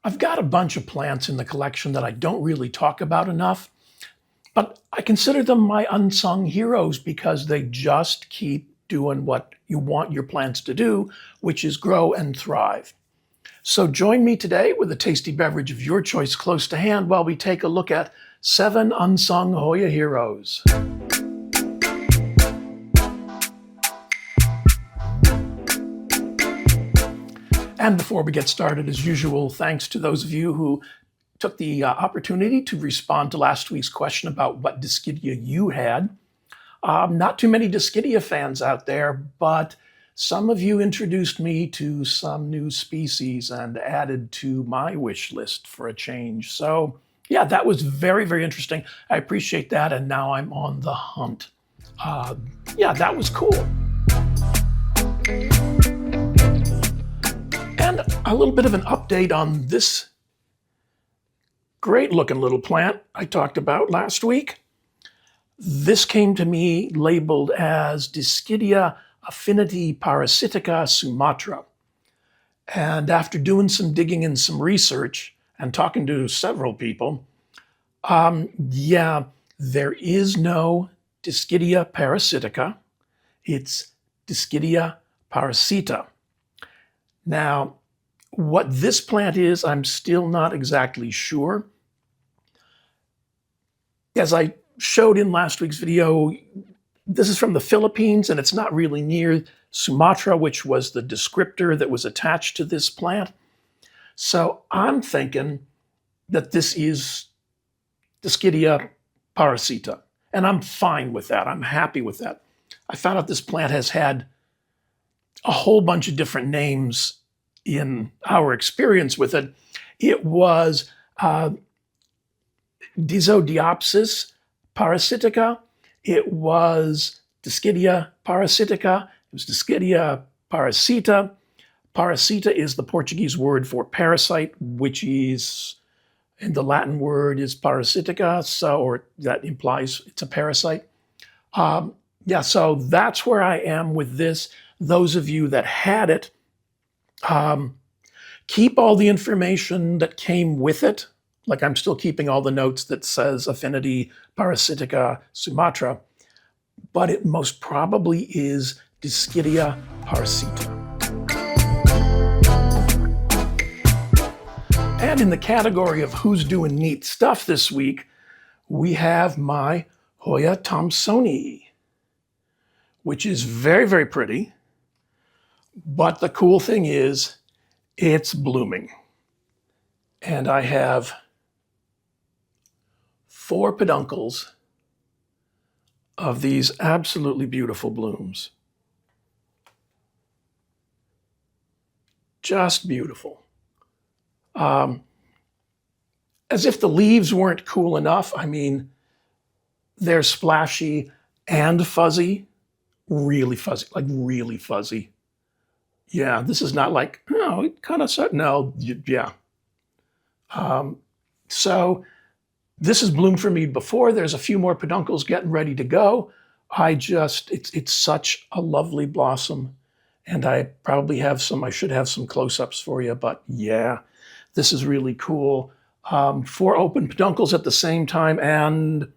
I've got a bunch of plants in the collection that I don't really talk about enough, but I consider them my unsung heroes because they just keep doing what you want your plants to do, which is grow and thrive. So join me today with a tasty beverage of your choice close to hand while we take a look at 7 unsung Hoya heroes. And before we get started, as usual, thanks to those of you who took the opportunity to respond to last week's question about what Discidia you had. Not too many Discidia fans out there, but some of you introduced me to some new species and added to my wish list for a change. So yeah, that was very, very interesting. I appreciate that, and now I'm on the hunt. Yeah, that was cool. And a little bit of an update on this great looking little plant I talked about last week. This came to me labeled as Discidia affinity parasitica sumatra. And after doing some digging and some research and talking to several people, yeah, there is no Discidia parasitica. It's Discidia parasita. Now, what this plant is, I'm still not exactly sure. As I showed in last week's video, this is from the Philippines, and it's not really near Sumatra, which was the descriptor that was attached to this plant. So I'm thinking that this is Discidia parasita, and I'm fine with that. I'm happy with that. I found out this plant has had a whole bunch of different names in our experience with it. It was Disodiopsis parasitica. It was Discidia parasitica. It was Discidia parasita. Parasita is the Portuguese word for parasite, which is, and the Latin word is parasitica, so, or that implies it's a parasite. Yeah, so that's where I am with this. Those of you that had it, keep all the information that came with it. Like I'm still keeping all the notes that says affinity parasitica sumatra, but it most probably is Discidia parasita. And in the category of who's doing neat stuff this week, we have my Hoya thompsoni, which is very, very pretty. But the cool thing is it's blooming. And I have 4 peduncles of these absolutely beautiful blooms. Just beautiful. As if the leaves weren't cool enough. I mean, they're splashy and fuzzy, really fuzzy, like really fuzzy. Yeah, this is not like, oh, it kind of, no, yeah. So this has bloomed for me before. There's a few more peduncles getting ready to go. It's such a lovely blossom. And I probably have I should have some close-ups for you, but yeah, this is really cool. 4 open peduncles at the same time, and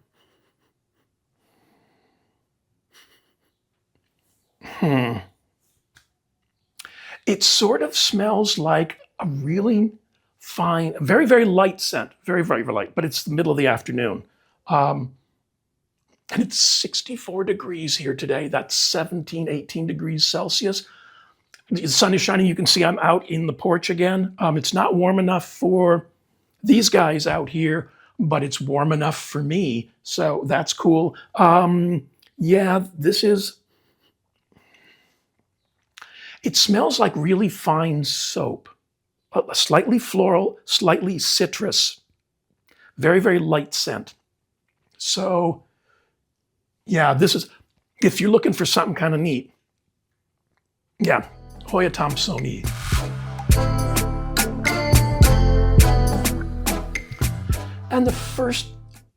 it sort of smells like a really fine, very, very light scent, very, very light, but it's the middle of the afternoon. And it's 64 degrees here today. That's 17, 18 degrees Celsius. The sun is shining. You can see I'm out in the porch again. It's not warm enough for these guys out here, but it's warm enough for me. So that's cool. Yeah, it smells like really fine soap. Slightly floral, slightly citrus. Very, very light scent. So yeah, this is, if you're looking for something kind of neat, yeah, Hoya thompsoni. And the first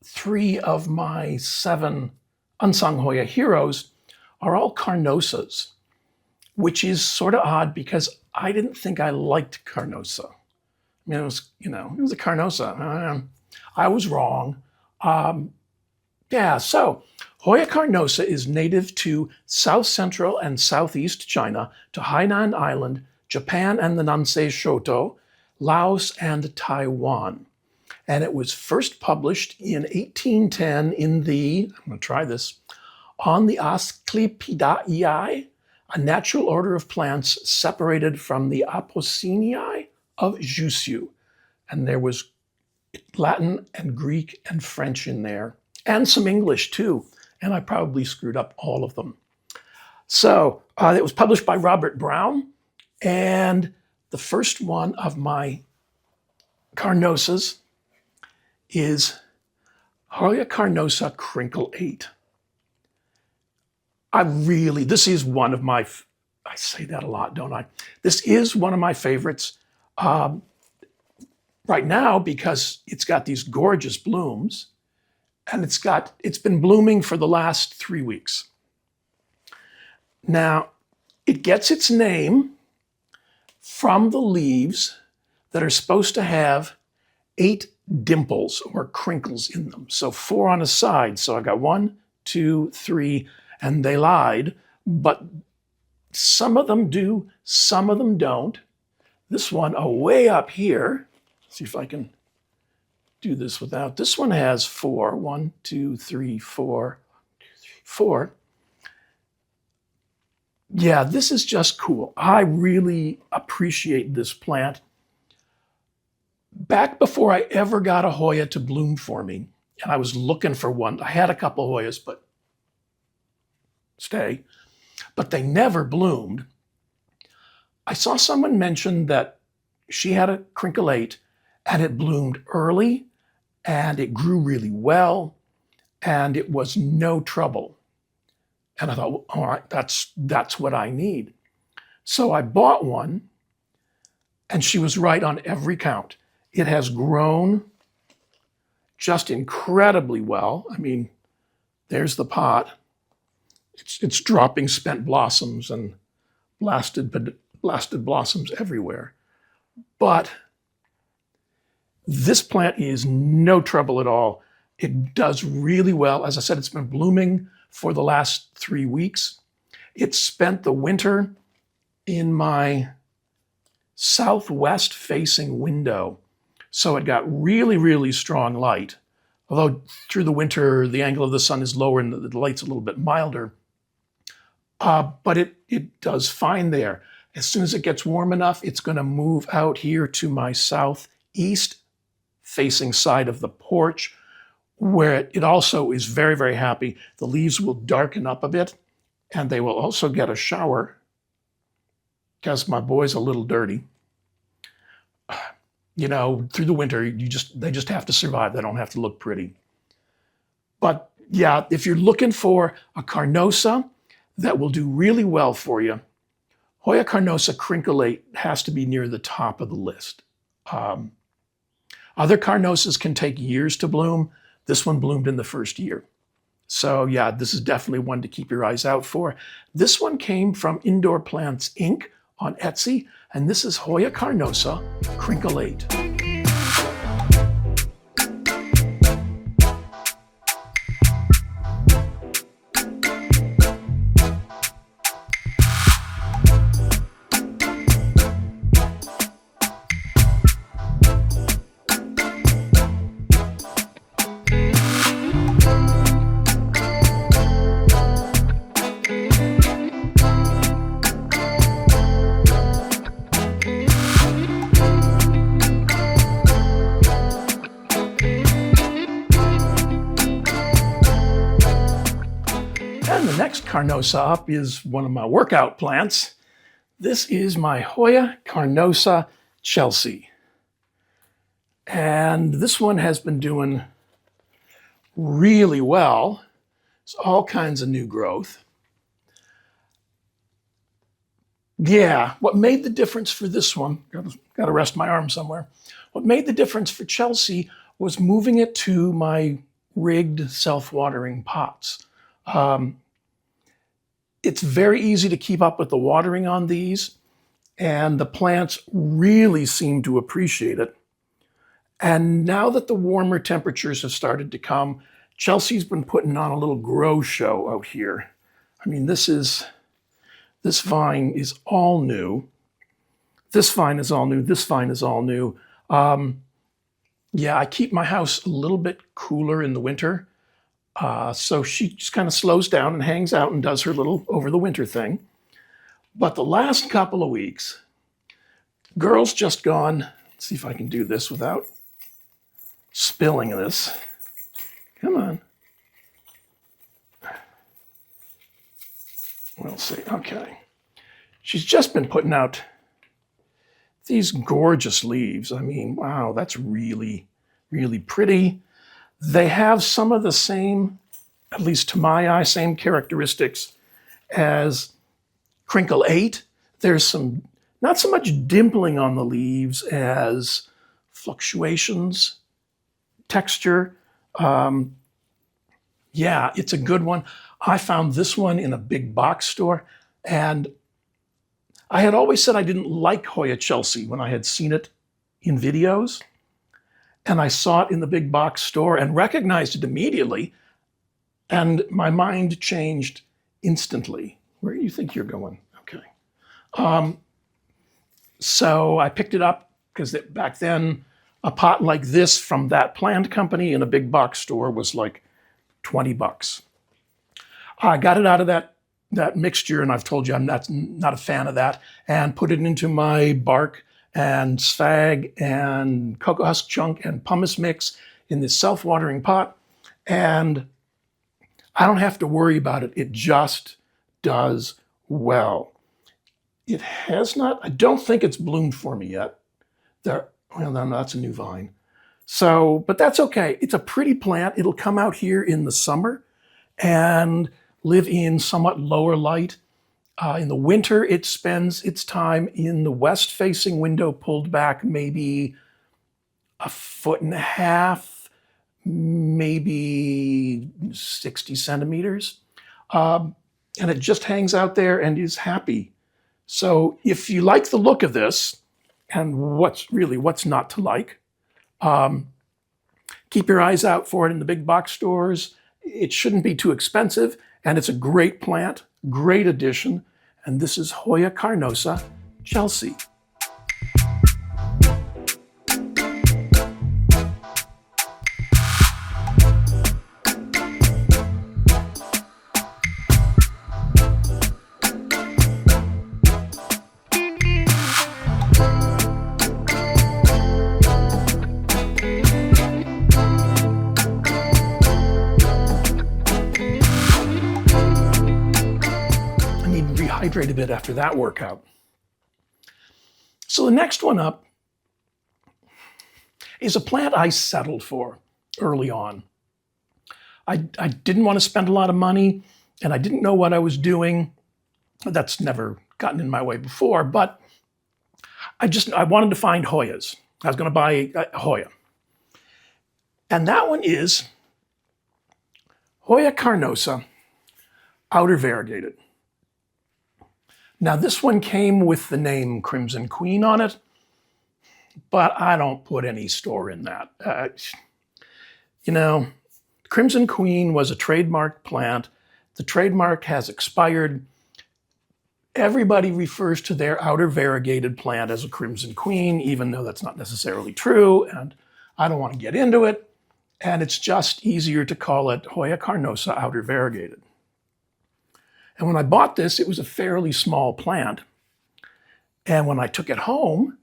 3 of my 7 unsung Hoya heroes are all carnosas, which is sort of odd because I didn't think I liked carnosa. It was, it was a carnosa. I was wrong. So Hoya carnosa is native to South Central and Southeast China, to Hainan Island, Japan and the Nansei Shoto, Laos, and Taiwan. And it was first published in 1810 in the, I'm going to try this, on the Asclepiadae, a natural order of plants separated from the Apocyneae of Jussieu. And there was Latin and Greek and French in there, and some English too. And I probably screwed up all of them. So it was published by Robert Brown. And the first one of my carnosas is Hoya carnosa crinkle 8. This is one of my, I say that a lot, don't I? This is one of my favorites right now because it's got these gorgeous blooms, and it's been blooming for the last 3 weeks. Now, it gets its name from the leaves that are supposed to have 8 dimples or crinkles in them. So 4 on a side. So I got 1, 2, 3, and they lied, but some of them do, some of them don't. This one way up here, see if I can do this without, this one has 4. 1, 2, 3, 4, 4. Yeah, this is just cool. I really appreciate this plant. Back before I ever got a Hoya to bloom for me, and I was looking for one, I had a couple of Hoyas, but they never bloomed. I saw someone mention that she had a crinkle 8 and it bloomed early and it grew really well and it was no trouble. And I thought, well, all right, that's what I need. So I bought one, and she was right on every count. It has grown just incredibly well. I mean, there's the pot. It's dropping spent blossoms and blasted blossoms everywhere. But this plant is no trouble at all. It does really well. As I said, it's been blooming for the last 3 weeks. It spent the winter in my southwest facing window. So it got really, really strong light. Although through the winter, the angle of the sun is lower and the light's a little bit milder. But it does fine there. As soon as it gets warm enough, it's going to move out here to my southeast facing side of the porch, where it also is very, very happy. The leaves will darken up a bit, and they will also get a shower because my boy's a little dirty. Through the winter, they just have to survive. They don't have to look pretty. But yeah, if you're looking for a carnosa that will do really well for you, Hoya carnosa crinkle 8 has to be near the top of the list. Other carnosas can take years to bloom. This one bloomed in the first year. So yeah, this is definitely one to keep your eyes out for. This one came from Indoor Plants Inc. on Etsy, and this is Hoya carnosa crinkle 8. And the next carnosa up is one of my workout plants. This is my Hoya carnosa Chelsea. And this one has been doing really well. It's all kinds of new growth. Yeah, what made the difference for this one, got to rest my arm somewhere. What made the difference for Chelsea was moving it to my rigged self-watering pots. It's very easy to keep up with the watering on these. and the plants really seem to appreciate it. And now that the warmer temperatures have started to come, Chelsea's been putting on a little grow show out here. I mean, this vine is all new. This vine is all new. This vine is all new. Yeah, I keep my house a little bit cooler in the winter. So she just kind of slows down and hangs out and does her little over the winter thing. But the last couple of weeks, girl's just gone. Let's see if I can do this without spilling this. Come on. We'll see. Okay. She's just been putting out these gorgeous leaves. I mean, wow, that's really, really pretty. They have some of the same, at least to my eye, same characteristics as Crinkle 8. There's some, not so much dimpling on the leaves as fluctuations, texture. Yeah, it's a good one. I found this one in a big box store, and I had always said I didn't like Hoya Chelsea when I had seen it in videos, and I saw it in the big box store and recognized it immediately, and my mind changed instantly. Where do you think you're going? Okay. So I picked it up because back then a pot like this from that plant company in a big box store was like 20 bucks. I got it out of that mixture, and I've told you I'm not a fan of that, and put it into my bark and sphagnum and cocoa husk chunk and pumice mix in this self-watering pot, and I don't have to worry about it. It just does well. It has not, I don't think it's bloomed for me yet. Well, no, that's a new vine. So, but that's okay. It's a pretty plant. It'll come out here in the summer and live in somewhat lower light. In the winter, it spends its time in the west-facing window, pulled back maybe 1.5 feet, maybe 60 centimeters. And it just hangs out there and is happy. So if you like the look of this, and what's not to like, keep your eyes out for it in the big box stores. It shouldn't be too expensive, and it's a great plant, great addition. And this is Hoya carnosa, Chelsea. Hydrate a bit after that workout. So the next one up is a plant I settled for early on. I didn't want to spend a lot of money, and I didn't know what I was doing. That's never gotten in my way before, but I wanted to find Hoyas. I was going to buy a Hoya. And that one is Hoya carnosa, outer variegated. Now, this one came with the name Crimson Queen on it, but I don't put any store in that. Crimson Queen was a trademarked plant. The trademark has expired. Everybody refers to their outer variegated plant as a Crimson Queen, even though that's not necessarily true, and I don't want to get into it. And it's just easier to call it Hoya carnosa outer variegated. And when I bought this, it was a fairly small plant. And when I took it home,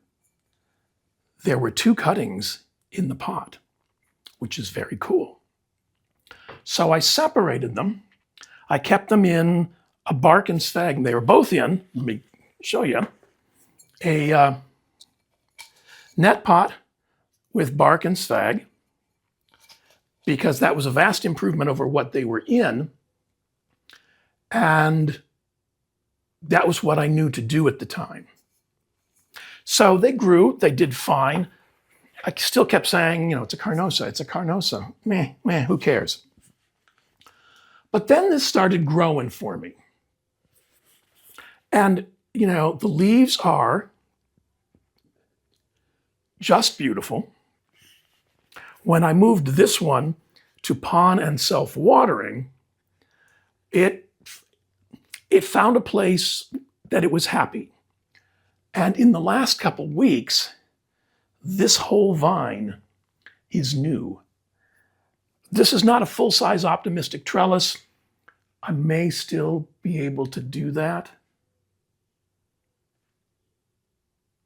there were 2 cuttings in the pot, which is very cool. So I separated them. I kept them in a bark and sphagnum. They were both in, let me show you, a net pot with bark and sphagnum, because that was a vast improvement over what they were in. And that was what I knew to do at the time. So they grew, they did fine. I still kept saying, it's a carnosa, it's a carnosa. Meh, who cares? But then this started growing for me. And the leaves are just beautiful. When I moved this one to pond and self-watering, it found a place that it was happy. And in the last couple weeks, this whole vine is new. This is not a full-size optimistic trellis. I may still be able to do that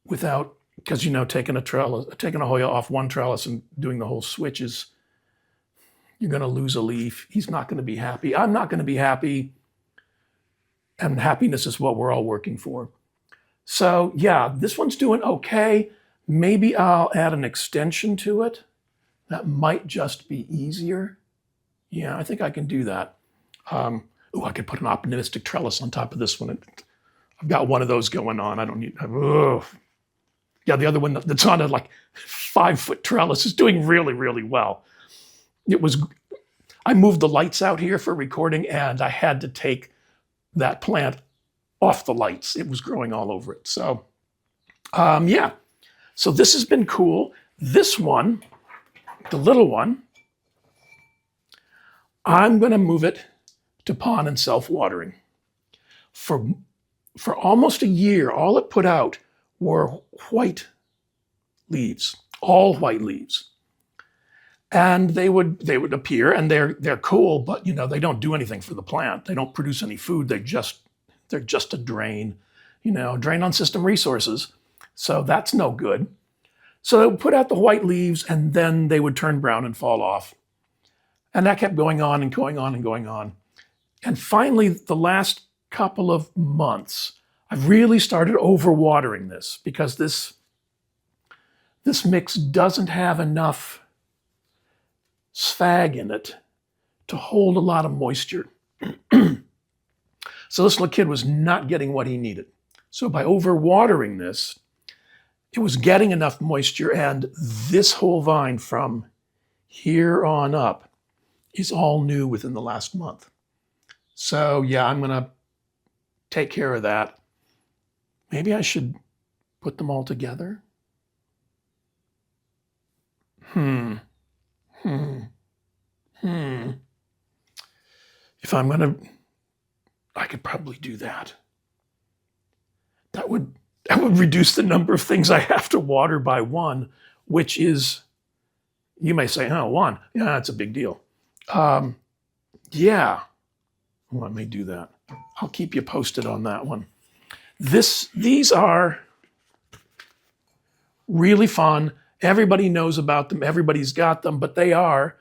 without, because taking a Hoya off one trellis and doing the whole switch is, you're going to lose a leaf. He's not going to be happy. I'm not going to be happy. And happiness is what we're all working for. So yeah, this one's doing okay. Maybe I'll add an extension to it. That might just be easier. Yeah, I think I can do that. I could put an optimistic trellis on top of this one. I've got one of those going on. I don't need, yeah, the other one that's on a 5-foot trellis is doing really, really well. I moved the lights out here for recording and I had to take that plant off the lights. It was growing all over it. So, yeah. So this has been cool. This one, the little one, I'm going to move it to pond and self-watering. For almost a year, all it put out were white leaves, all white leaves. And they would appear, and they're cool, but they don't do anything for the plant. They don't produce any food. They're just a drain, drain on system resources. So that's no good. So they would put out the white leaves, and then they would turn brown and fall off. And that kept going on and going on and going on. And finally, the last couple of months, I've really started overwatering this because this mix doesn't have enough sphagnum in it to hold a lot of moisture. So this little kid was not getting what he needed. So by overwatering this, it was getting enough moisture, and this whole vine from here on up is all new within the last month. So yeah, I'm gonna take care of that. Maybe I should put them all together. If I'm gonna, I could probably do that. That would reduce the number of things I have to water by one, which is, you may say, oh, one. Yeah, that's a big deal. Yeah, let me do that. I'll keep you posted on that one. These are really fun. Everybody knows about them. Everybody's got them, but they are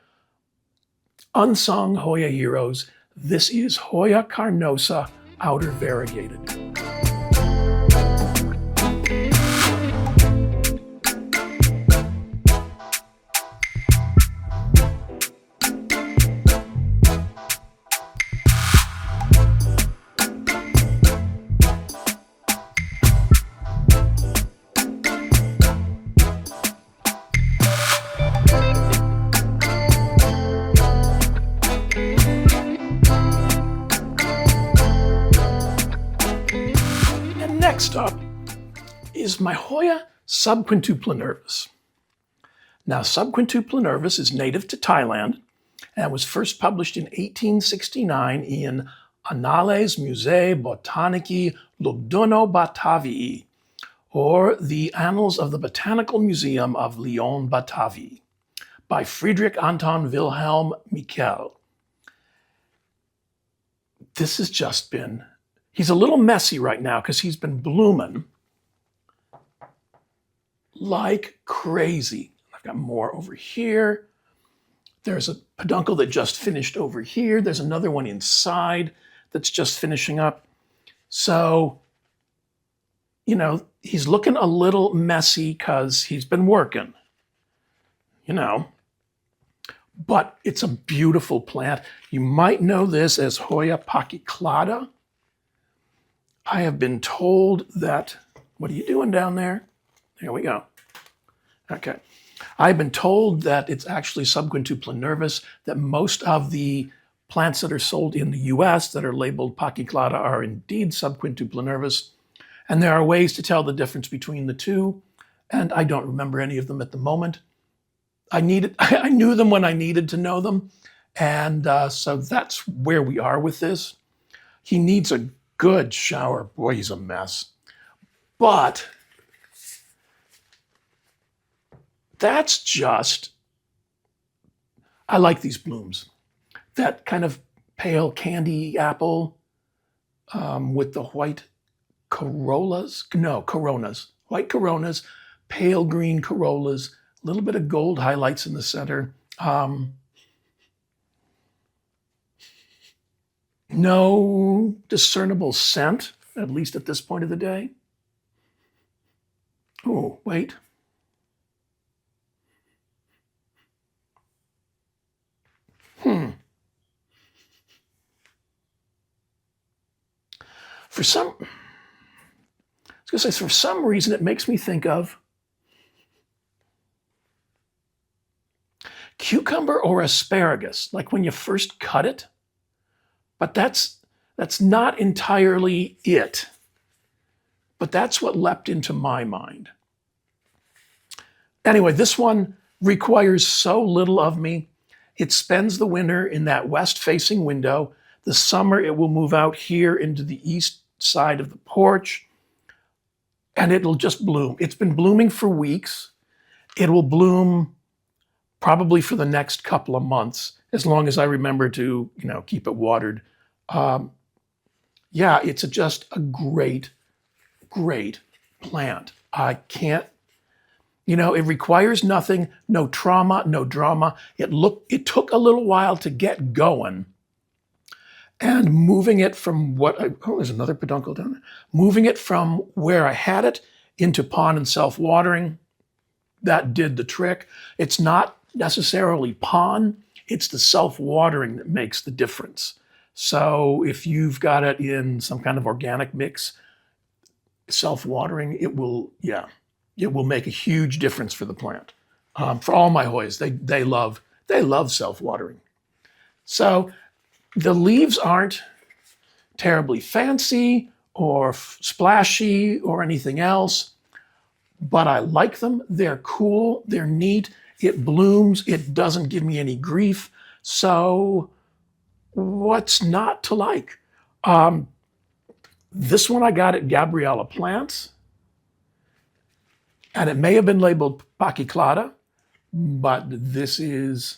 unsung Hoya heroes. This is Hoya carnosa, outer variegated. Next up is my Hoya subquintuple-nervous. Now, subquintuple-nervous is native to Thailand and was first published in 1869 in Annales Musei Botanici Lugduno-Batavii, or the Annals of the Botanical Museum of Lyon-Batavie, by Friedrich Anton Wilhelm Michel. This has just been, he's a little messy right now because he's been blooming like crazy. I've got more over here. There's a peduncle that just finished over here. There's another one inside that's just finishing up. So, you know, he's looking a little messy because he's been working, you know. But it's a beautiful plant. You might know this as Hoya pachyclada. I have been told that, what are you doing down there? There we go. Okay. I've been told that it's actually subquintuple-nervous, that most of the plants that are sold in the US that are labeled pachyclada are indeed subquintuple-nervous. And there are ways to tell the difference between the two, and I don't remember any of them at the moment. I knew them when I needed to know them, and so that's where we are with this. He needs a good shower. Boy, he's a mess. But that's just, I like these blooms. That kind of pale candy apple with the white coronas, white coronas, pale green corollas, a little bit of gold highlights in the center. No discernible scent, at least at this point of the day. Oh, wait. For some reason, it makes me think of cucumber or asparagus, like when you first cut it. But that's not entirely it. But that's what leapt into my mind. Anyway, this one requires so little of me. It spends the winter in that west-facing window. The summer, it will move out here into the east side of the porch, and it'll just bloom. It's been blooming for weeks. It will bloom probably for the next couple of months, as long as I remember to, keep it watered. Yeah, it's just a great, great plant. I can't, it requires nothing, no trauma, no drama. It took a little while to get going. And moving it from there's another peduncle down there. Moving it from where I had it into pond and self-watering, that did the trick. It's not necessarily pond, it's the self-watering that makes the difference. So if you've got it in some kind of organic mix, self-watering, it will make a huge difference for the plant. For all my Hoyas, they love self-watering. So the leaves aren't terribly fancy or splashy or anything else, but I like them. They're cool, they're neat, it blooms, it doesn't give me any grief. So what's not to like? This one I got at Gabriella Plants, and it may have been labeled Pachyclada, but this is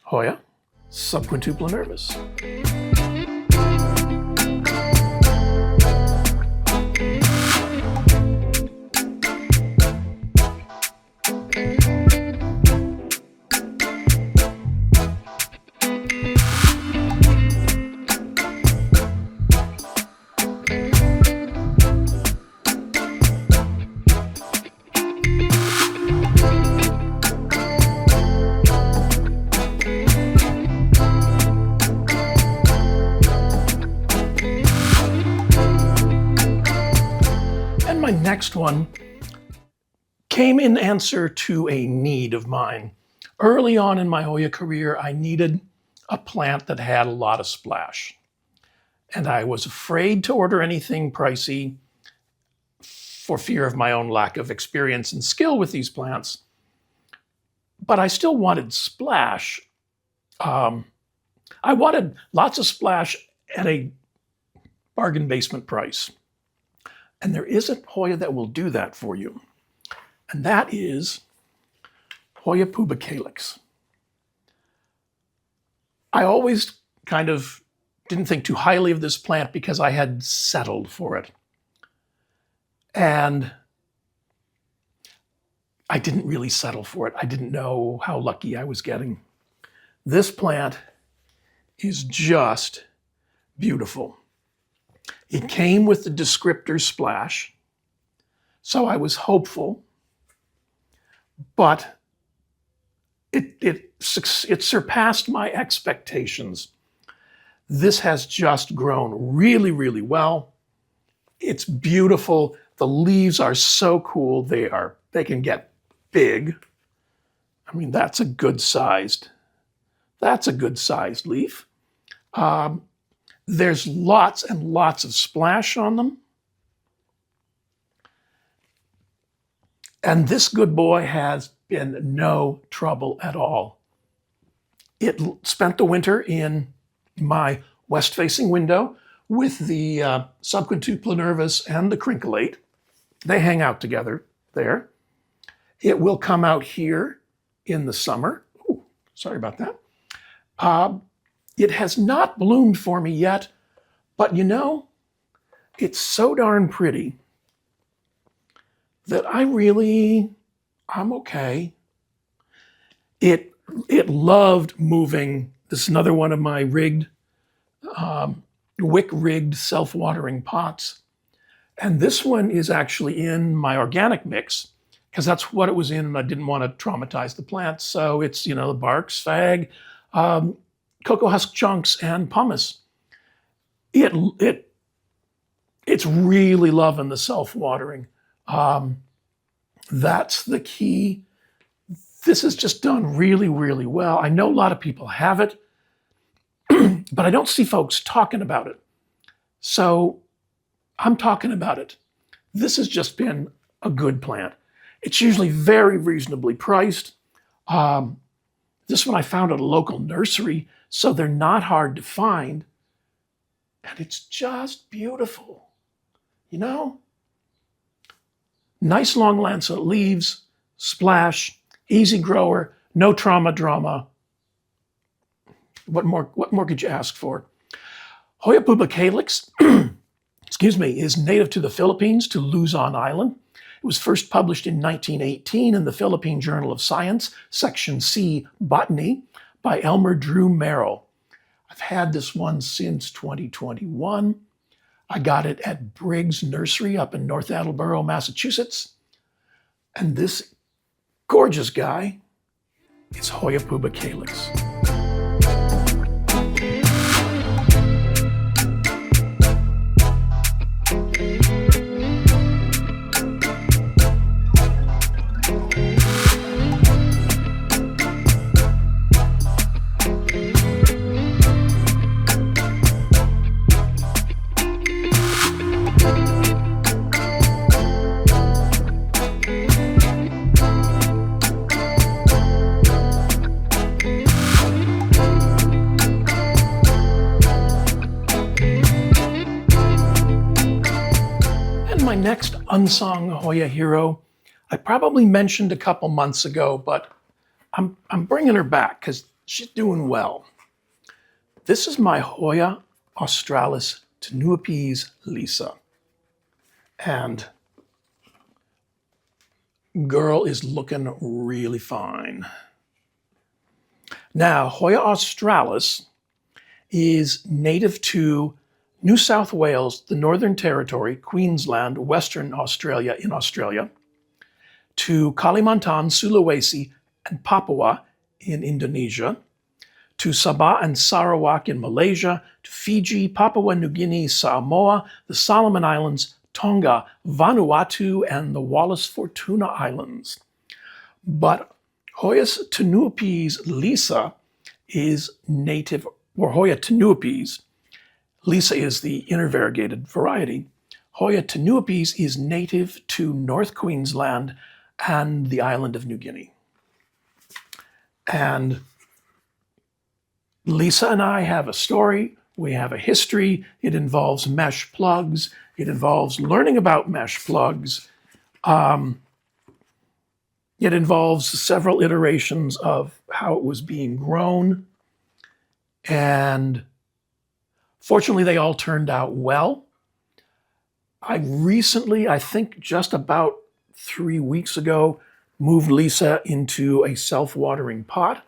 Hoya subquintupla nervus. My next one came in answer to a need of mine. Early on in my Hoya career, I needed a plant that had a lot of splash. And I was afraid to order anything pricey for fear of my own lack of experience and skill with these plants. But I still wanted splash. I wanted lots of splash at a bargain basement price. And there is a Hoya that will do that for you. And that is Hoya pubicalyx. I always kind of didn't think too highly of this plant because I had settled for it. And I didn't really settle for it. I didn't know how lucky I was getting. This plant is just beautiful. It came with the descriptor splash, so I was hopeful, but it surpassed my expectations. This has just grown really, really well. It's beautiful. The leaves are so cool. They can get big. I mean, that's a good sized leaf. There's lots and lots of splash on them. And this good boy has been no trouble at all. It spent the winter in my west-facing window with the subquintupla nervus and the crinklate. They hang out together there. It will come out here in the summer. Ooh, sorry about that. It has not bloomed for me yet, but you know, it's so darn pretty that I'm okay. It loved moving. This is another one of my wick-rigged self-watering pots. And this one is actually in my organic mix because that's what it was in and I didn't want to traumatize the plant. So it's, the bark, sphagnum, cocoa husk chunks, and pumice. It's really loving the self-watering. That's the key. This is just done really, really well. I know a lot of people have it, but I don't see folks talking about it. So I'm talking about it. This has just been a good plant. It's usually very reasonably priced. This one I found at a local nursery, so they're not hard to find. And it's just beautiful. Nice long lancet leaves, splash, easy grower, no trauma drama. What more could you ask for? Hoya pubicalyx, is native to the Philippines, to Luzon Island. It was first published in 1918 in the Philippine Journal of Science, Section C, Botany, by Elmer Drew Merrill. I've had this one since 2021. I got it at Briggs Nursery up in North Attleboro, Massachusetts. And this gorgeous guy is Hoya pubicalyx. My next unsung Hoya hero, I probably mentioned a couple months ago, but I'm bringing her back because she's doing well. This is my Hoya australis tenuipes Lisa. And girl is looking really fine. Now, Hoya australis is native to New South Wales, the Northern Territory, Queensland, Western Australia in Australia, to Kalimantan, Sulawesi, and Papua in Indonesia, to Sabah and Sarawak in Malaysia, to Fiji, Papua New Guinea, Samoa, the Solomon Islands, Tonga, Vanuatu, and the Wallis Fortuna Islands. But Hoya tenuipes Lisa is native, or Hoya tenuipes. Lisa is the intervariegated variety. Hoya tenuipes is native to North Queensland and the island of New Guinea. And Lisa and I have a story. We have a history. It involves mesh plugs. It involves learning about mesh plugs. It involves several iterations of how it was being grown. And fortunately, they all turned out well. I recently, I think just about 3 weeks ago, moved Lisa into a self-watering pot.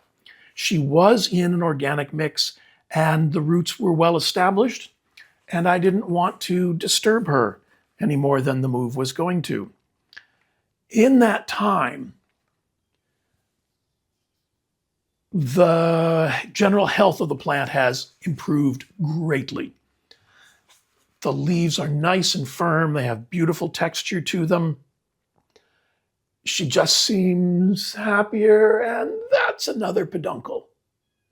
She was in an organic mix and the roots were well established, and I didn't want to disturb her any more than the move was going to. In that time, the general health of the plant has improved greatly. The leaves are nice and firm. They have beautiful texture to them. She just seems happier, and that's another peduncle.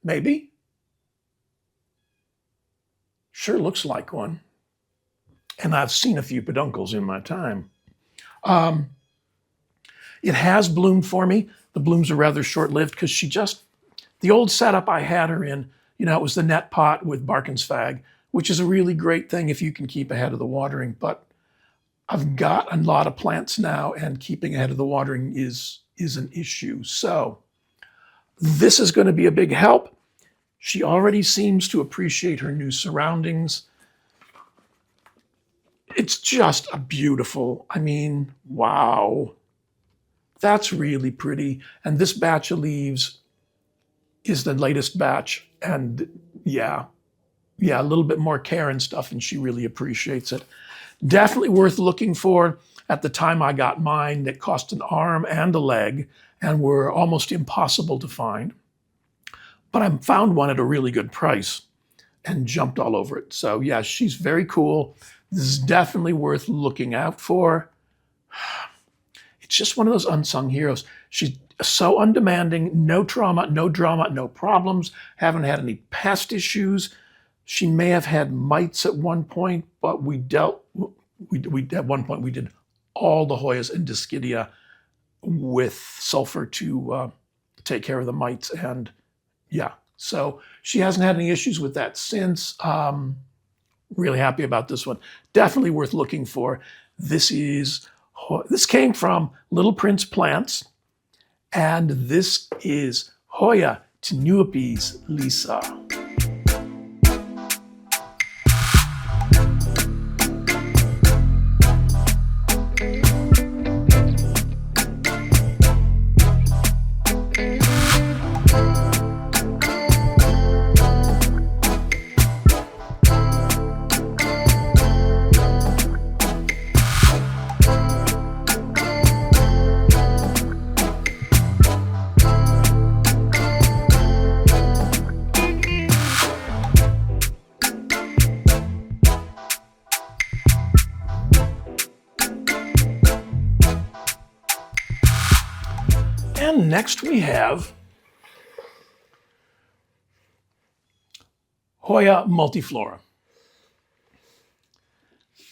Maybe. Sure looks like one. And I've seen a few peduncles in my time. It has bloomed for me. The blooms are rather short-lived because the old setup I had her in, it was the net pot with Barkensfag, which is a really great thing if you can keep ahead of the watering. But I've got a lot of plants now, and keeping ahead of the watering is an issue. So this is going to be a big help. She already seems to appreciate her new surroundings. It's just a beautiful, wow. That's really pretty. And this batch of leaves is the latest batch. And yeah, a little bit more care and stuff, and she really appreciates it. Definitely worth looking for. At the time I got mine, that cost an arm and a leg and were almost impossible to find. But I found one at a really good price and jumped all over it. So yeah, she's very cool. This is definitely worth looking out for. It's just one of those unsung heroes. She's so undemanding, no trauma, no drama, no problems, haven't had any pest issues. She may have had mites at one point, but at one point we did all the Hoyas and Discidia with sulfur to take care of the mites. And yeah, so she hasn't had any issues with that since. Really happy about this one. Definitely worth looking for. This came from Little Prince Plants, and this is Hoya tenuipes Lisa. And next we have Hoya multiflora.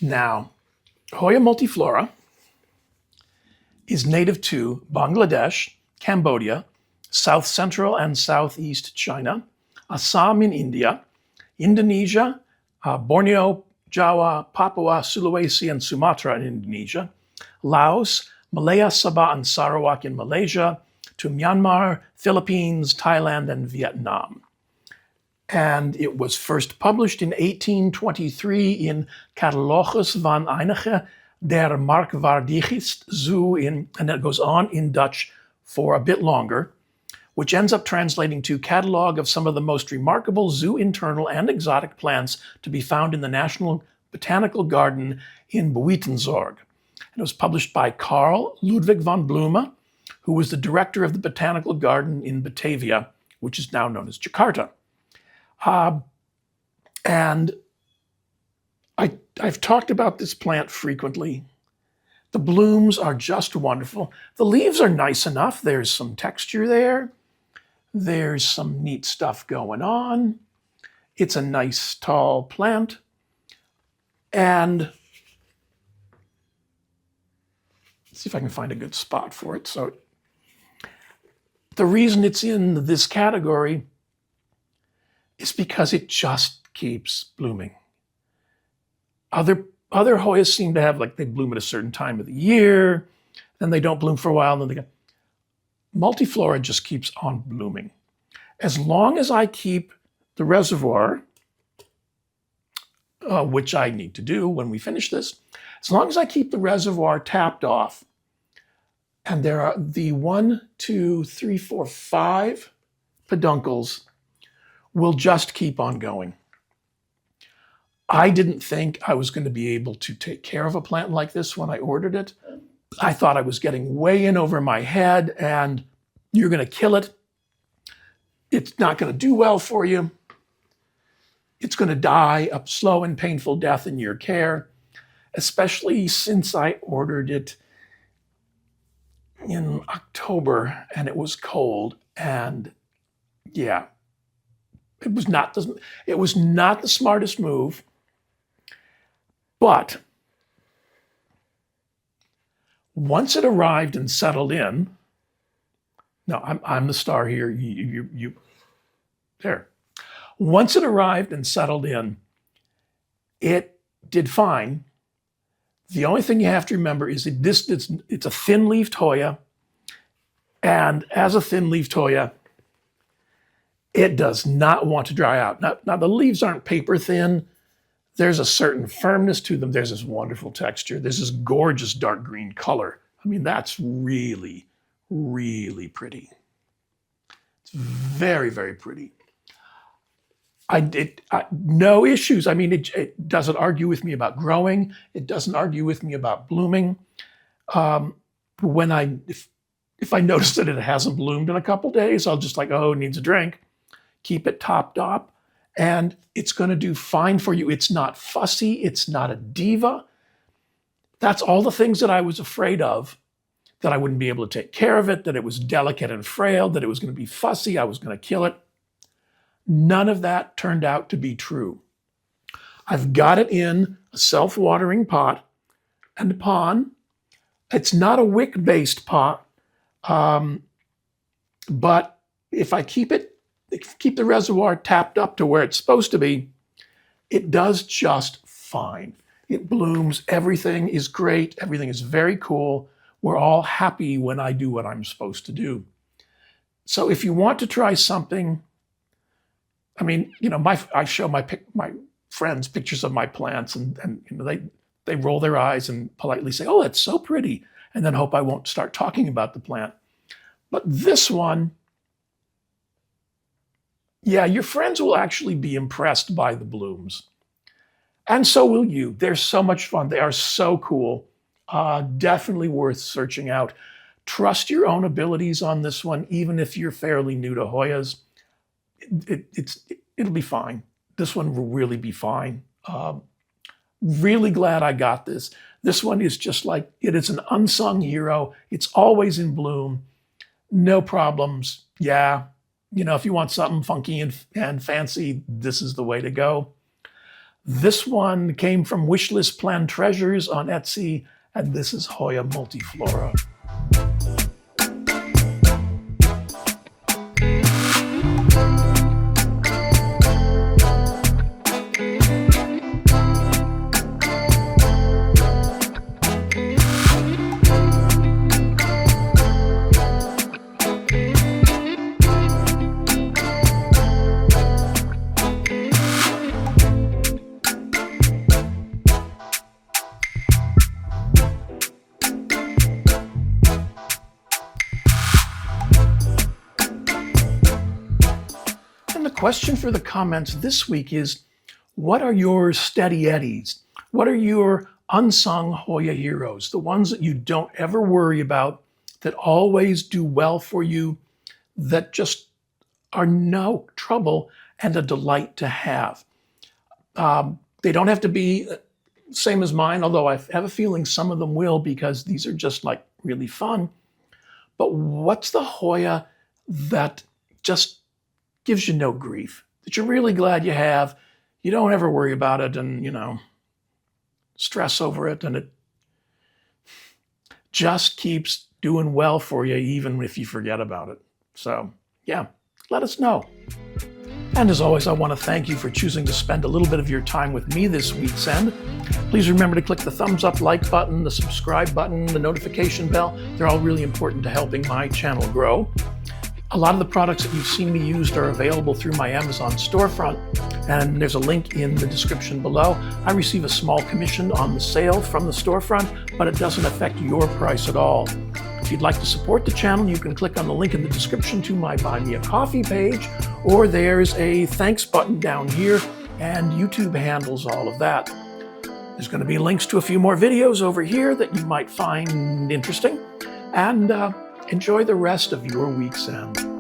Now, Hoya multiflora is native to Bangladesh, Cambodia, South Central and Southeast China, Assam in India, Indonesia, Borneo, Java, Papua, Sulawesi, and Sumatra in Indonesia, Laos, Malaya, Sabah, and Sarawak in Malaysia, to Myanmar, Philippines, Thailand, and Vietnam. And it was first published in 1823 in Catalogus van Einige der Merkwaardigste Zoo, and it goes on in Dutch for a bit longer, which ends up translating to Catalog of some of the most remarkable zoo internal and exotic plants to be found in the National Botanical Garden in Buitenzorg. And it was published by Carl Ludwig von Blume, who was the director of the Botanical Garden in Batavia, which is now known as Jakarta. And I've talked about this plant frequently. The blooms are just wonderful. The leaves are nice enough. There's some texture there. There's some neat stuff going on. It's a nice tall plant. And let's see if I can find a good spot for it. So the reason it's in this category is because it just keeps blooming. Other Hoyas seem to have, they bloom at a certain time of the year, then they don't bloom for a while, and then they go. Multiflora just keeps on blooming. As long as I keep the reservoir, which I need to do when we finish this, as long as I keep the reservoir tapped off, and there are the 1, 2, 3, 4, 5 peduncles will just keep on going. I didn't think I was going to be able to take care of a plant like this when I ordered it. I thought I was getting way in over my head and you're going to kill it. It's not going to do well for you. It's going to die a slow and painful death in your care, especially since I ordered it in October and it was cold. And yeah, it was not the smartest move. But Once it arrived and settled in, no, I'm the star here. You there. Once it arrived and settled in, it did fine. The only thing you have to remember is that it's a thin-leafed Hoya, and as a thin-leafed Hoya, it does not want to dry out. Now the leaves aren't paper thin. There's a certain firmness to them. There's this wonderful texture. There's this gorgeous dark green color. I mean, that's really, really pretty. It's very, very pretty. No issues. I mean, it doesn't argue with me about growing. It doesn't argue with me about blooming. If I notice that it hasn't bloomed in a couple days, I'll just like, oh, it needs a drink. Keep it topped up, and it's going to do fine for you. It's not fussy. It's not a diva. That's all the things that I was afraid of, that I wouldn't be able to take care of it, that it was delicate and frail, that it was going to be fussy, I was going to kill it. None of that turned out to be true. I've got it in a self-watering pot and a pond. It's not a wick-based pot, but if I keep the reservoir tapped up to where it's supposed to be, it does just fine. It blooms, everything is great, everything is very cool. We're all happy when I do what I'm supposed to do. So if you want to try something, I mean, you know, I show my friends pictures of my plants, and you know, they roll their eyes and politely say, "Oh, that's so pretty," and then hope I won't start talking about the plant. But this one, yeah, your friends will actually be impressed by the blooms. And so will you. They're so much fun. They are so cool. Definitely worth searching out. Trust your own abilities on this one, even if you're fairly new to Hoyas. It'll be fine. This one will really be fine. Really glad I got this. This one is just like, it is an unsung hero. It's always in bloom. No problems. Yeah. You know, if you want something funky and fancy, this is the way to go. This one came from Wishlist Plan Treasures on Etsy, and this is Hoya multiflora. The question for the comments this week is, what are your steady eddies? What are your unsung Hoya heroes? The ones that you don't ever worry about, that always do well for you, that just are no trouble and a delight to have. They don't have to be same as mine, although I have a feeling some of them will, because these are just like really fun. But what's the Hoya that just gives you no grief, that you're really glad you have? You don't ever worry about it and, you know, stress over it, and it just keeps doing well for you even if you forget about it. So yeah, let us know. And as always, I want to thank you for choosing to spend a little bit of your time with me this week's end. Please remember to click the thumbs up like button, the subscribe button, the notification bell. They're all really important to helping my channel grow. A lot of the products that you've seen me used are available through my Amazon storefront, and there's a link in the description below. I receive a small commission on the sale from the storefront, but it doesn't affect your price at all. If you'd like to support the channel, you can click on the link in the description to my Buy Me a Coffee page, or there's a thanks button down here, and YouTube handles all of that. There's going to be links to a few more videos over here that you might find interesting, and enjoy the rest of your week's end.